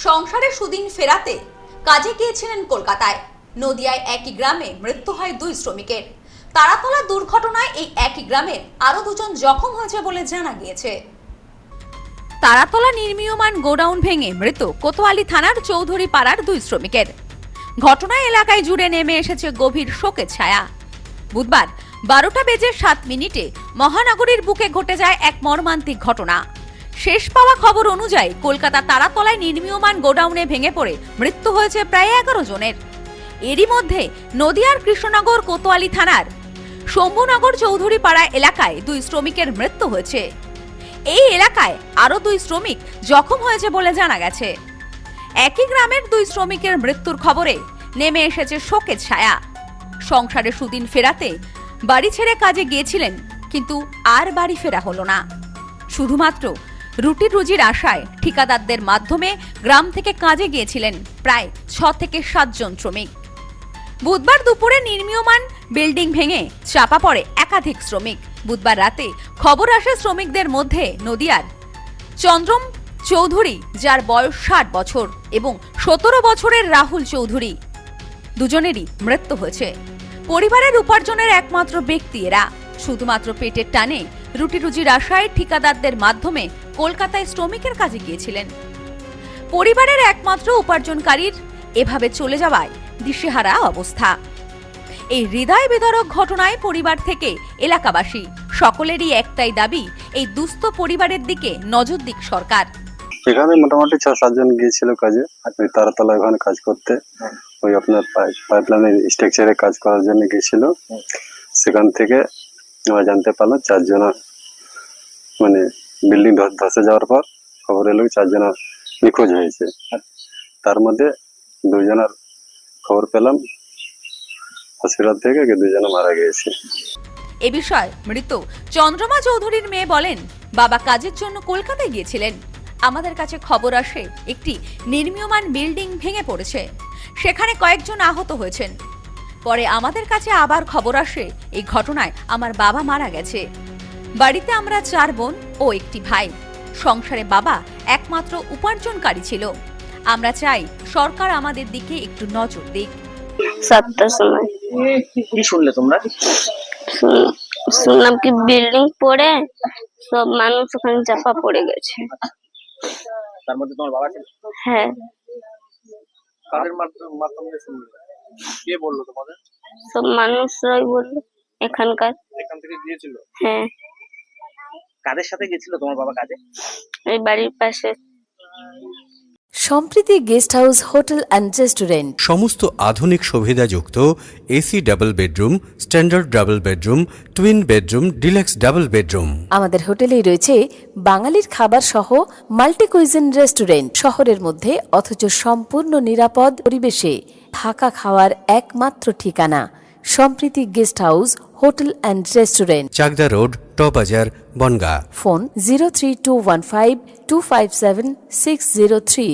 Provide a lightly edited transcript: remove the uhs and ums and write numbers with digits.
সংসারে সুদিন ফেরাতে কাজে গিয়েছিলেন কলকাতায়। নদিয়ায় একই গ্রামে মৃত্যু হয় 2 শ্রমিকের। তারাতলা দুর্ঘটনায় এই একই গ্রামের আরো 2 জন জখম হয়েছে বলে জানা গিয়েছে। তারাতলা নির্মীয়মান গোডাউন ভেঙে মৃত কোতোয়ালি থানার চৌধুরী পাড়ার 2 শ্রমিকের। ঘটনায় এলাকায় জুড়ে নেমে এসেছে গভীর শোকের ছায়া। বুধবার 12:07 মহানগরীর বুকে ঘটে যায় এক মর্মান্তিক ঘটনা। শেষ পাওয়া খবর অনুযায়ী কলকাতা তারাতলায় নির্মীয়মান গোডাউনে ভেঙে পড়ে মৃত্যু হয়েছে প্রায় 11 জনের। এরই মধ্যে নদিয়ার কৃষ্ণনগর কোতোয়ালি থানার শম্ভুনগর চৌধুরী পাড়া এলাকায় 2 শ্রমিকের মৃত্যু হয়েছে। এই এলাকায় আরো 2 শ্রমিক জখম হয়েছে বলে জানা গেছে। একই গ্রামের 2 শ্রমিকের মৃত্যুর খবরে নেমে এসেছে শোকের ছায়া। সংসারে সুদিন ফেরাতে বাড়ি ছেড়ে কাজে গিয়েছিলেন, কিন্তু আর বাড়ি ফেরা হলো না। শুধুমাত্র রুটি রুজির আশায় ঠিকাদারদের মাধ্যমে গ্রাম থেকে কাজে গিয়েছিলেন প্রায় 6 থেকে 7 জন শ্রমিক। বুধবার দুপুরে নির্মীয়মান বিল্ডিং ভেঙে চাপা পড়ে একাধিক শ্রমিক। বুধবার রাতে খবর আসে শ্রমিকদের মধ্যে নদিয়ার চন্দ্রম চৌধুরী, যার বয়স 60 বছর, এবং 17 বছরের রাহুল চৌধুরী, দুজনেরই মৃত্যু হয়েছে। পরিবারের উপার্জনের একমাত্র ব্যক্তি এরা। শুধুমাত্র পেটের টানে রুটি রুজির আশায় ঠিকাদারদের মাধ্যমে কলকাতায় শ্রমিকের কাজে গিয়েছিলেন। পরিবারের একমাত্র উপার্জনকারীর এভাবে চলে যাওয়ায় দিশেহারা অবস্থা। এই হৃদয় বিদারক ঘটনায় পরিবার থেকে এলাকাবাসী সকলেরই একটাই দাবি, এই দুস্থ পরিবারের দিকে নজর দিক সরকার। এখানে মোটামুটি 6-7 জন গিয়েছিল কাজে, ওই তারাতলা ওখানে কাজ করতে। ওই আপনার পাইপলাইনের স্ট্রাকচারে কাজ করার জন্য গিয়েছিল। সেখান থেকে আমরা জানতে পারলাম 4 জন মানে বিল্ডিং ধসে যাওয়ার পর খবর এলো 4 জন নিখোঁজ হয়েছে। তার মধ্যে 2 জনের খবর পেলাম হসপিটাল থেকে, 2 জন মারা গিয়েছে। এ বিষয়ে মৃত চন্দ্রমা চৌধুরীর মেয়ে বলেন, বাবা কাজের জন্য কলকাতায় গিয়েছিলেন। আমাদের কাছে খবর আসে একটি নির্মীয়মান বিল্ডিং ভেঙে পড়েছে, সেখানে কয়েকজন আহত হয়েছেন। পরে আমাদের কাছে আবার খবর আসে এই ঘটনায় আমার বাবা মারা গেছে। বাড়িতে আমরা 4 বোন ও একটি ভাই। সংসারে বাবা একমাত্র উপার্জনকারী ছিল। আমরা চাই সরকার আমাদের দিকে একটু নজর দিক। 7টার সময় কি শুনলে তোমরা? শুনলাম কি বিল্ডিং পড়ে সব মানুষ ওখানে চাপা পড়ে গেছে। তার মধ্যে তোমার বাবা ছিল? হ্যাঁ। কাদের মাধ্যমে শুনলে? কে বললো তোমাদের? সব মানুষরাই বললো এখানকার। এখান থেকে গিয়েছিল? হ্যাঁ। কাদের সাথে গেছিল তোমার বাবা কাজে? এই বাড়ির পাশে। Sampriti guest house hotel and restaurant. সমস্ত আধুনিক সুবিধাযুক্ত AC double bedroom, standard double bedroom, twin bedroom, deluxe double bedroom. আমাদের হোটেলেই রয়েছে বাঙালির খাবার সহ মাল্টি কুইজিন রেস্টুরেন্ট। শহরের মধ্যে অথচ সম্পূর্ণ নিরাপদ পরিবেশে থাকা খাওয়ার একমাত্র ঠিকানা Sampriti guest house hotel and restaurant, Chakdah road, টবাজার, বনগাঁ। ফোন 03215257603।